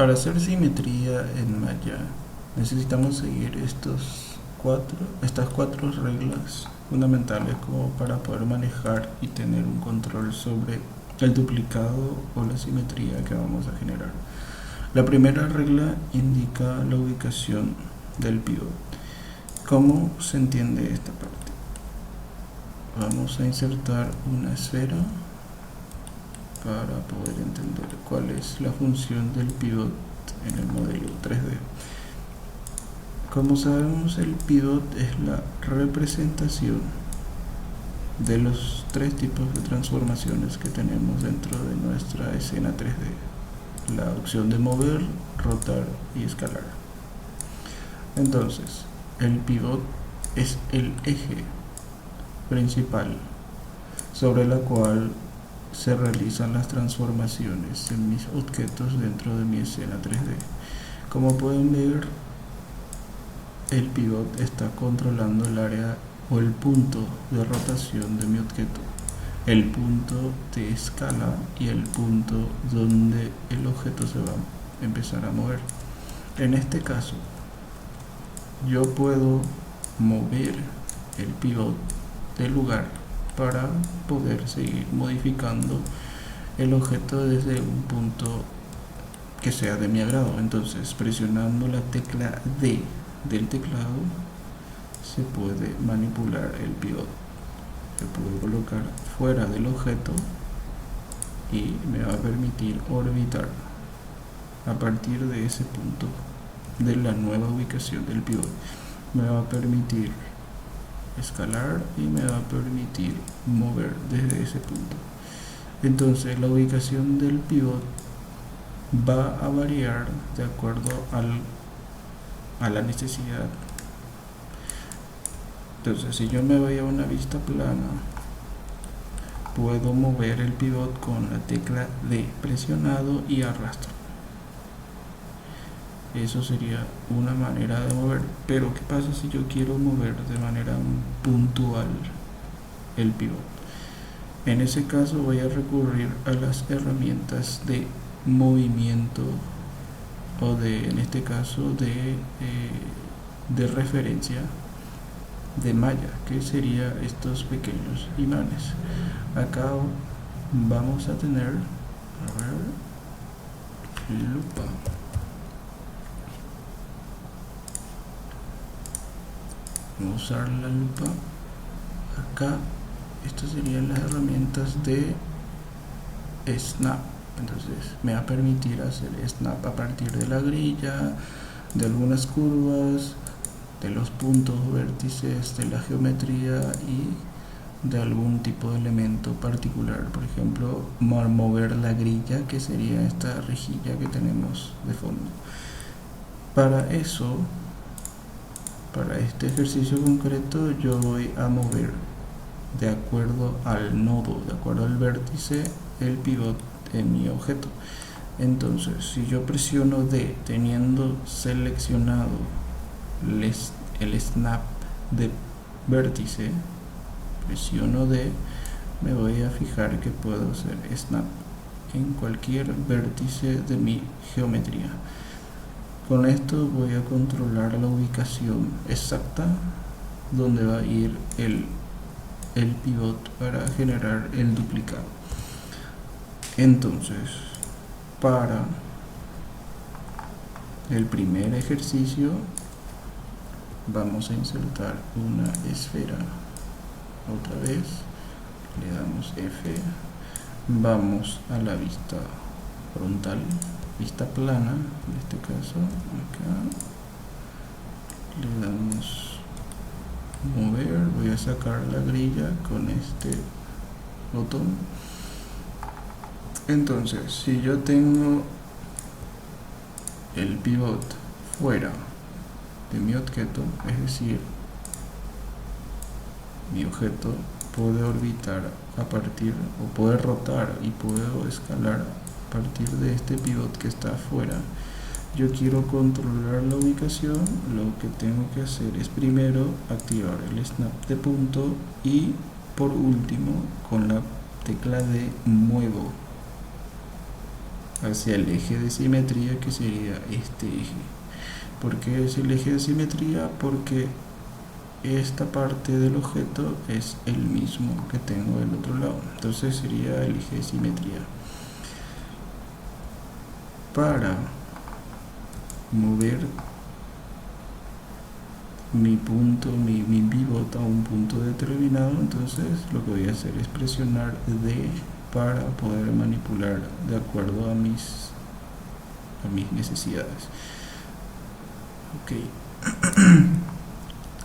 Para hacer simetría en Maya necesitamos seguir estas cuatro reglas fundamentales como para poder manejar y tener un control sobre el duplicado o la simetría que vamos a generar. La primera regla indica la ubicación del pivot. ¿Cómo se entiende esta parte? Vamos a insertar una esfera para poder entender cuál es la función del pivot en el modelo 3D. Como sabemos, el pivot es la representación de los tres tipos de transformaciones que tenemos dentro de nuestra escena 3D: la opción de mover, rotar y escalar. Entonces, el pivot es el eje principal sobre la cual se realizan las transformaciones en mis objetos dentro de mi escena 3D. Como pueden ver, el pivot está controlando el área o el punto de rotación de mi objeto, el punto de escala y el punto donde el objeto se va a empezar a mover. En este caso, yo puedo mover el pivot del lugar para poder seguir modificando el objeto desde un punto que sea de mi agrado. Entonces, presionando la tecla D del teclado se puede manipular el pivot. Se puede colocar fuera del objeto y me va a permitir orbitar a partir de ese punto de la nueva ubicación del pivot. Me va a permitir escalar y me va a permitir mover desde ese punto. Entonces, la ubicación del pivot va a variar de acuerdo a la necesidad. Entonces, si yo me voy a una vista plana, puedo mover el pivot con la tecla D presionado y arrastro. Eso sería una manera de mover. Pero ¿qué pasa si yo quiero mover de manera puntual el pivot? En ese caso voy a recurrir a las herramientas de movimiento o en este caso de referencia de malla, que sería estos pequeños imanes. Acá vamos a tener, lupa. Vamos a usar la lupa. Acá estas serían las herramientas de snap. Entonces me va a permitir hacer snap a partir de la grilla, de algunas curvas, de los puntos vértices de la geometría y de algún tipo de elemento particular. Por ejemplo, mover la grilla, que sería esta rejilla que tenemos de fondo. Para eso, para este ejercicio concreto, yo voy a mover de acuerdo al nodo, de acuerdo al vértice, el pivot en mi objeto. Entonces, si yo presiono D teniendo seleccionado el snap de vértice, presiono D, me voy a fijar que puedo hacer snap en cualquier vértice de mi geometría. Con esto voy a controlar la ubicación exacta donde va a ir el pivot para generar el duplicado. Entonces, para el primer ejercicio vamos a insertar una esfera. Otra vez le damos F, vamos a la vista frontal, vista plana en este caso. Acá le damos mover, voy a sacar la grilla con este botón. Entonces, si yo tengo el pivot fuera de mi objeto, es decir, mi objeto puede orbitar a partir, o puede rotar y puedo escalar a partir de este pivot que está afuera. Yo quiero controlar la ubicación. Lo que tengo que hacer es primero activar el snap de punto y por último con la tecla de muevo hacia el eje de simetría, que sería este eje. ¿Por qué es el eje de simetría? Porque esta parte del objeto es el mismo que tengo del otro lado, entonces sería el eje de simetría. Para mover mi pivot a un punto determinado, entonces lo que voy a hacer es presionar D para poder manipular de acuerdo a mis necesidades. Ok.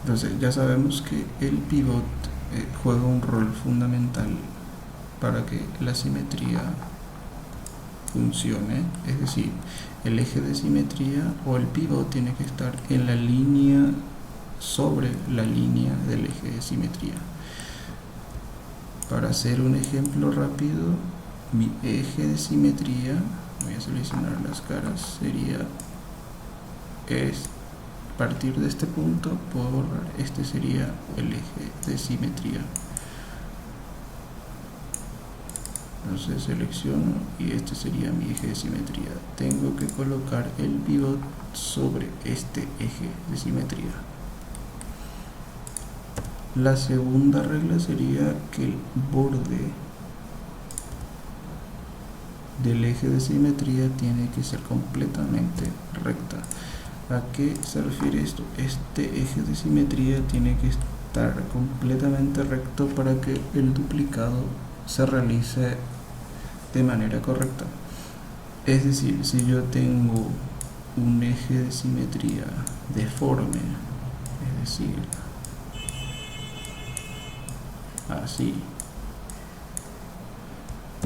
Entonces ya sabemos que el pivot juega un rol fundamental para que la simetría funcione, es decir, el eje de simetría o el pivot tiene que estar en la línea, sobre la línea del eje de simetría. Para hacer un ejemplo rápido, mi eje de simetría, voy a seleccionar las caras, sería a partir de este punto puedo borrar, este sería el eje de simetría. Entonces selecciono y este sería mi eje de simetría. Tengo que colocar el pivot sobre este eje de simetría. La segunda regla sería que el borde del eje de simetría tiene que ser completamente recta. ¿A qué se refiere esto? Este eje de simetría tiene que estar completamente recto para que el duplicado se realice de manera correcta. Es decir, si yo tengo un eje de simetría deforme, es decir, así,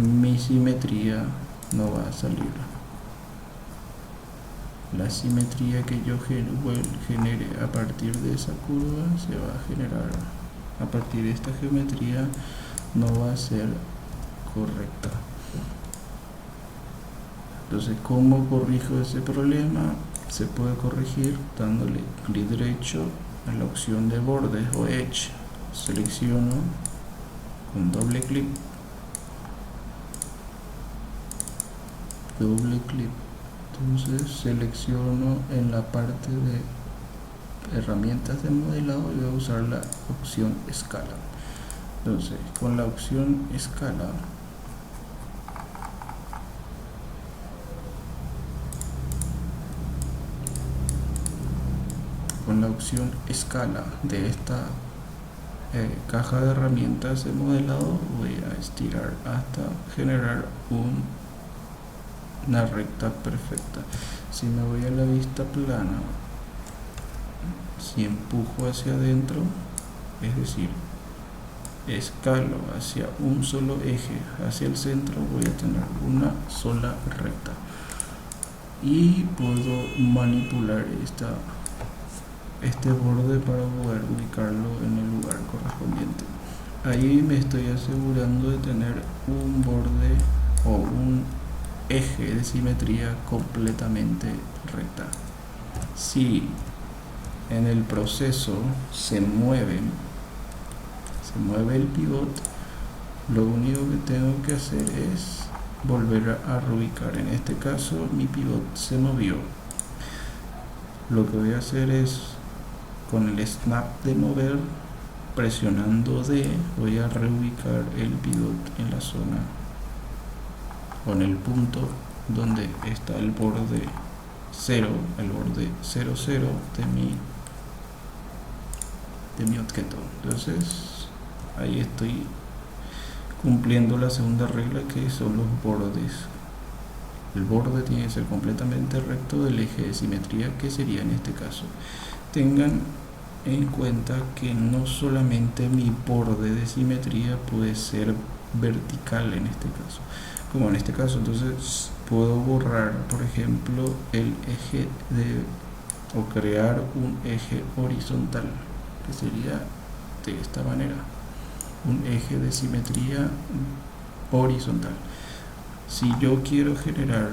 mi simetría no va a salir. La simetría que yo genere a partir de esa curva se va a generar a partir de esta geometría, no va a ser correcta. Entonces, ¿cómo corrijo ese problema? Se puede corregir dándole clic derecho a la opción de bordes o edge. Selecciono con doble clic, entonces selecciono en la parte de herramientas de modelado y voy a usar la opción escala. Entonces con la opción escala de esta caja de herramientas de modelado voy a estirar hasta generar una recta perfecta. Si me voy a la vista plana, si empujo hacia adentro, es decir, escalo hacia un solo eje hacia el centro, voy a tener una sola recta y puedo manipular este borde para poder ubicarlo en el lugar correspondiente. Ahí me estoy asegurando de tener un borde o un eje de simetría completamente recta. Si en el proceso se mueve el pivot, lo único que tengo que hacer es volver a reubicar. En este caso mi pivot se movió. Lo que voy a hacer es, con el snap de mover, presionando D, voy a reubicar el pivot en la zona o en el punto donde está el borde 0, el borde 0, 0 de mi objeto. Entonces ahí estoy cumpliendo la segunda regla, que son los bordes. El borde tiene que ser completamente recto del eje de simetría, que sería en este caso. Tengan en cuenta que no solamente mi borde de simetría puede ser vertical en este caso, como en este caso. Entonces puedo borrar, por ejemplo, el eje o crear un eje horizontal, que sería de esta manera, un eje de simetría horizontal. Si yo quiero generar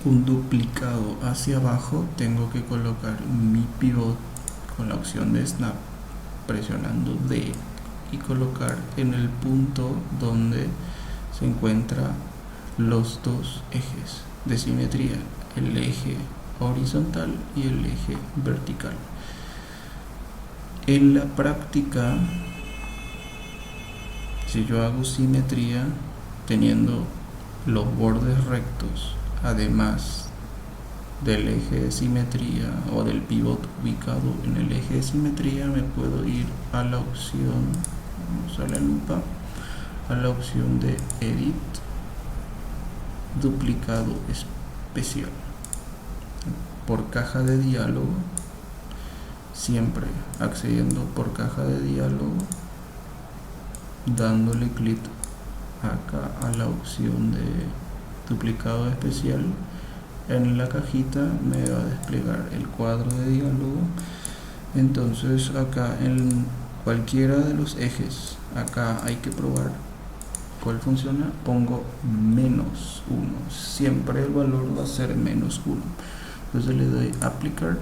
un duplicado hacia abajo, tengo que colocar mi pivot con la opción de snap, presionando D, y colocar en el punto donde se encuentra los dos ejes de simetría, el eje horizontal y el eje vertical. En la práctica, si yo hago simetría teniendo los bordes rectos, además del eje de simetría o del pivot ubicado en el eje de simetría, me puedo ir a la opción, vamos a la lupa, a la opción de Edit, duplicado especial, por caja de diálogo, siempre accediendo por caja de diálogo, dándole clic acá a la opción de duplicado especial. En la cajita me va a desplegar el cuadro de diálogo. Entonces acá en cualquiera de los ejes, acá hay que probar cuál funciona. Pongo menos 1, siempre el valor va a ser menos 1. Entonces le doy aplicar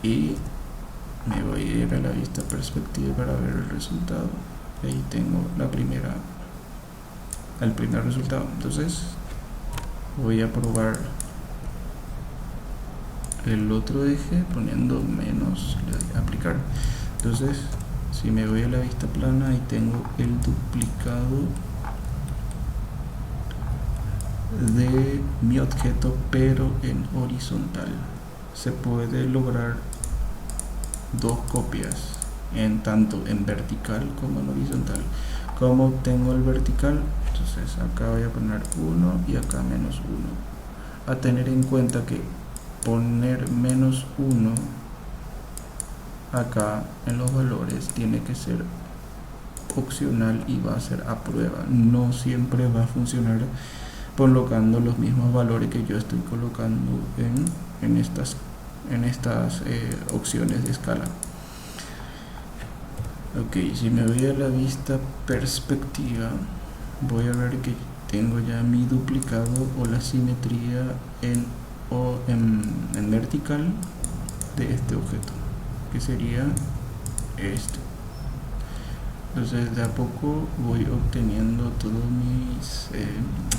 y me voy a ir a la vista perspectiva para ver el resultado. Ahí tengo el primer resultado. Entonces voy a probar el otro eje poniendo menos, le doy a aplicar. Entonces si me voy a la vista plana, ahí tengo el duplicado de mi objeto pero en horizontal. Se puede lograr dos copias, tanto en vertical como en horizontal. Como tengo el vertical, entonces acá voy a poner 1 y acá menos 1. A tener en cuenta que poner menos 1 acá en los valores tiene que ser opcional y va a ser a prueba. No siempre va a funcionar colocando los mismos valores que yo estoy colocando en estas opciones de escala. Ok, si me voy a la vista perspectiva, voy a ver que tengo ya mi duplicado o la simetría en vertical de este objeto, que sería este. Entonces de a poco voy obteniendo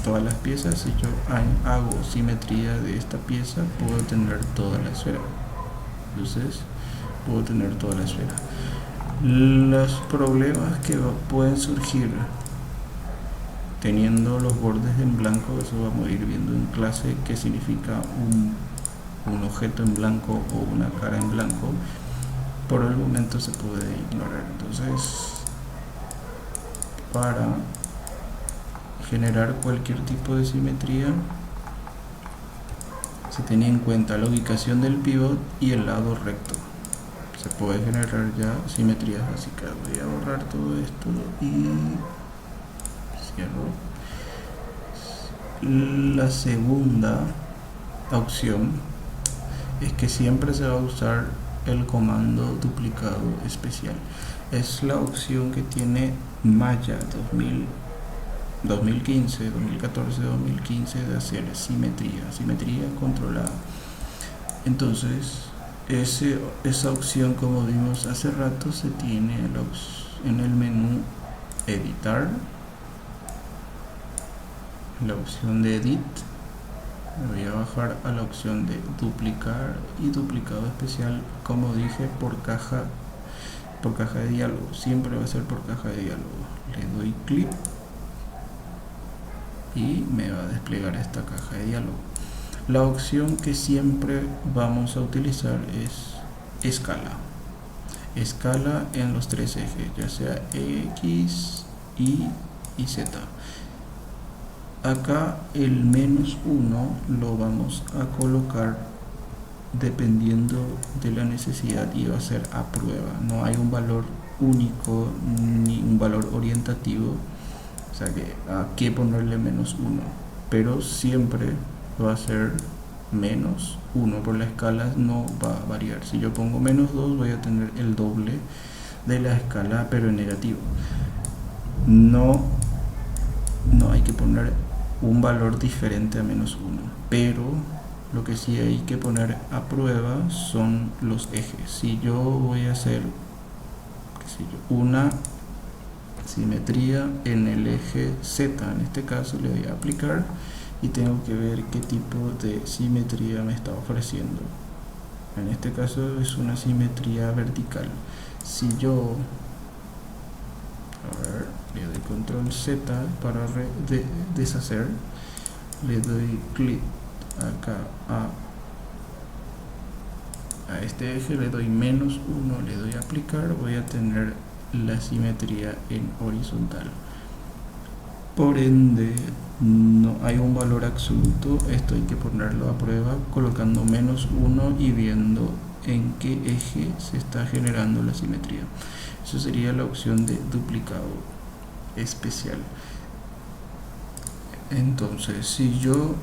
todas las piezas. Si yo hago simetría de esta pieza, puedo tener toda la esfera. Entonces puedo tener toda la esfera. Los problemas que pueden surgir teniendo los bordes en blanco, eso vamos a ir viendo en clase, qué significa un objeto en blanco o una cara en blanco. Por el momento se puede ignorar. Entonces, para generar cualquier tipo de simetría, se tiene en cuenta la ubicación del pivot y el lado recto. Se puede generar ya simetrías básicas. Voy a borrar todo esto y cierro. La segunda opción es que siempre se va a usar el comando duplicado especial. Es la opción que tiene Maya 2015, 2014, 2015 de hacer simetría controlada. Entonces esa opción, como vimos hace rato, se tiene en el menú editar, la opción de edit. Me voy a bajar a la opción de duplicar y duplicado especial, como dije, por caja de diálogo. Siempre va a ser por caja de diálogo. Le doy clic y me va a desplegar esta caja de diálogo. La opción que siempre vamos a utilizar es escala en los tres ejes, ya sea X, Y y Z. Acá el menos 1 lo vamos a colocar dependiendo de la necesidad y va a ser a prueba. No hay un valor único ni un valor orientativo, o sea que a qué ponerle menos 1, pero siempre va a ser menos 1. Por la escala no va a variar. Si yo pongo menos 2, voy a tener el doble de la escala, pero en negativo. No hay que poner un valor diferente a menos 1, pero lo que sí hay que poner a prueba son los ejes. Si yo voy a hacer una simetría en el eje Z. En este caso le doy a aplicar y tengo que ver qué tipo de simetría me está ofreciendo. En este caso es una simetría vertical. Si yo le doy control Z para deshacer, le doy clic acá a este eje, le doy -1, le doy a aplicar, voy a tener la simetría en horizontal. Por ende, no hay un valor absoluto, esto hay que ponerlo a prueba colocando -1 y viendo en qué eje se está generando la simetría. Eso sería la opción de duplicado especial. Entonces, si yo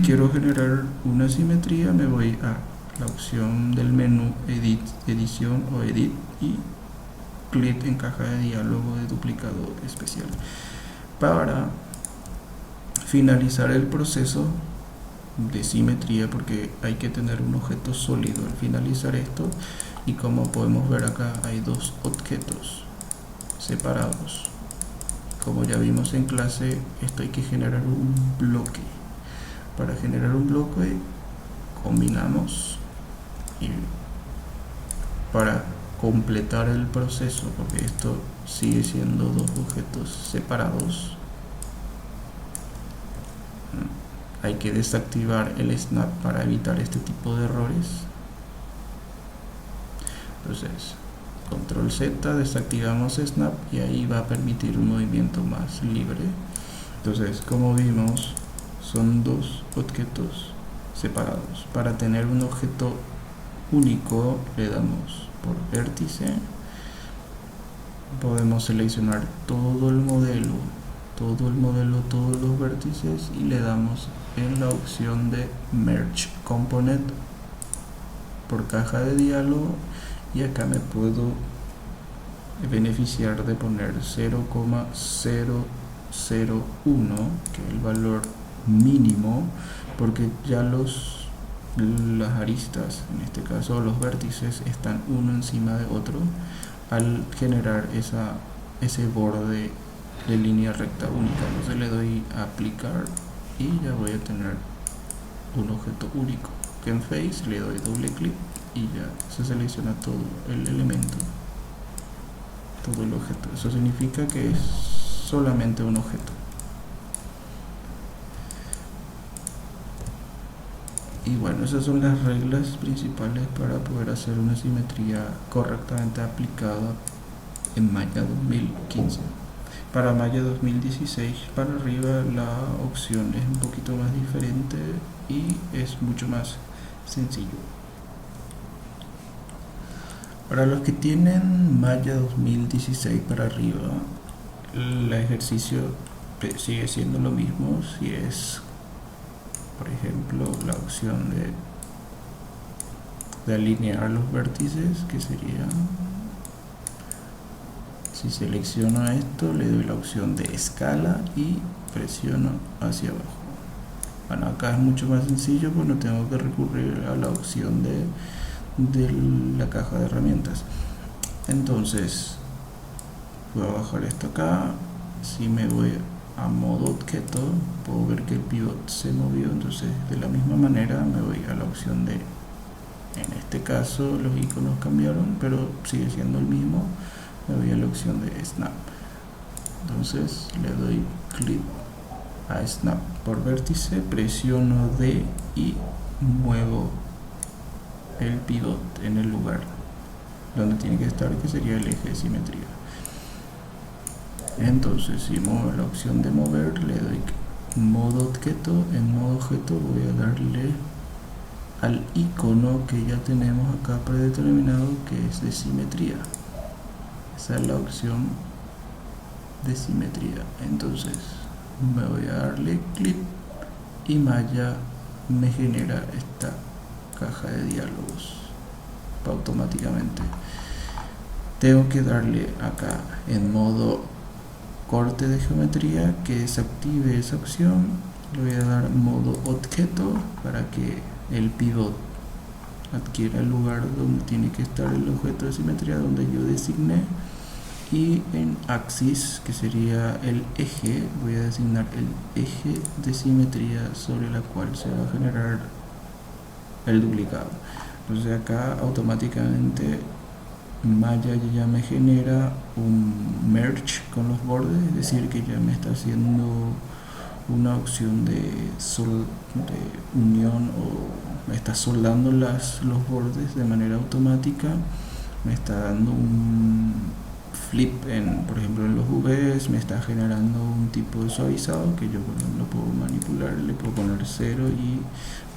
quiero generar una simetría, me voy a la opción del menú edición o edit y clic en caja de diálogo de duplicado especial. Para finalizar el proceso de simetría, porque hay que tener un objeto sólido al finalizar esto, y como podemos ver acá hay dos objetos separados. Como ya vimos en clase, esto hay que generar un bloque. Para generar un bloque combinamos y para completar el proceso, porque esto sigue siendo dos objetos separados, hay que desactivar el snap para evitar este tipo de errores. Entonces control Z, desactivamos snap y ahí va a permitir un movimiento más libre. Entonces, como vimos, son dos objetos separados. Para tener un objeto único le damos por vértice, podemos seleccionar todo el modelo, todos los vértices, y le damos en la opción de Merge Component por caja de diálogo, y acá me puedo beneficiar de poner 0,001, que es el valor mínimo, porque ya las aristas, en este caso los vértices, están uno encima de otro al generar ese borde de línea recta única. Entonces le doy a aplicar y ya voy a tener un objeto único. Que en Face le doy doble clic y ya se selecciona todo el elemento, todo el objeto. Eso significa que es solamente un objeto. Y bueno, esas son las reglas principales para poder hacer una simetría correctamente aplicada en Maya 2015. Para Maya 2016 para arriba la opción es un poquito más diferente y es mucho más sencillo. Para los que tienen Maya 2016 para arriba, el ejercicio sigue siendo lo mismo. Si es, por ejemplo, la opción de alinear los vértices, que sería, si selecciono esto, le doy la opción de escala y presiono hacia abajo. Bueno, acá es mucho más sencillo, pues no tengo que recurrir a la opción de la caja de herramientas. Entonces voy a bajar esto acá. Si me voy a modo objeto, puedo ver que el pivot se movió. Entonces, de la misma manera, me voy a la opción de, en este caso los iconos cambiaron, pero sigue siendo el mismo. Me voy a la opción de snap. Entonces le doy clic a snap por vértice, presiono D y muevo el pivot en el lugar donde tiene que estar, que sería el eje de simetría. Entonces, si muevo la opción de mover, le doy modo objeto. En modo objeto voy a darle al icono que ya tenemos acá predeterminado, que es de simetría. Esa es la opción de simetría. Entonces me voy a darle clic y Maya me genera esta caja de diálogos automáticamente. Tengo que darle acá en modo corte de geometría, que desactive esa opción. Le voy a dar modo objeto para que el pivot adquiera el lugar donde tiene que estar el objeto de simetría, donde yo designé, Y en axis, que sería el eje, voy a designar el eje de simetría sobre la cual se va a generar el duplicado. Entonces acá automáticamente Maya ya me genera un merge con los bordes, es decir, que ya me está haciendo una opción de unión, o me está soldando los bordes de manera automática. Me está dando un flip por ejemplo en los UVs, me está generando un tipo de suavizado que yo, por ejemplo, puedo manipular, le puedo poner 0 y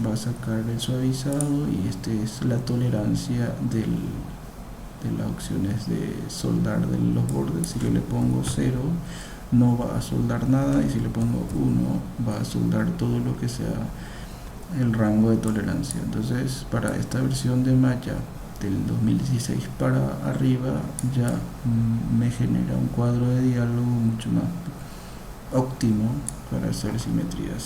va a sacar el suavizado, y este es la tolerancia de las opciones de soldar de los bordes. Si yo le pongo 0 no va a soldar nada, y si le pongo 1 va a soldar todo lo que sea el rango de tolerancia. Entonces, para esta versión de Maya del 2016 para arriba ya me genera un cuadro de diálogo mucho más óptimo para hacer simetrías.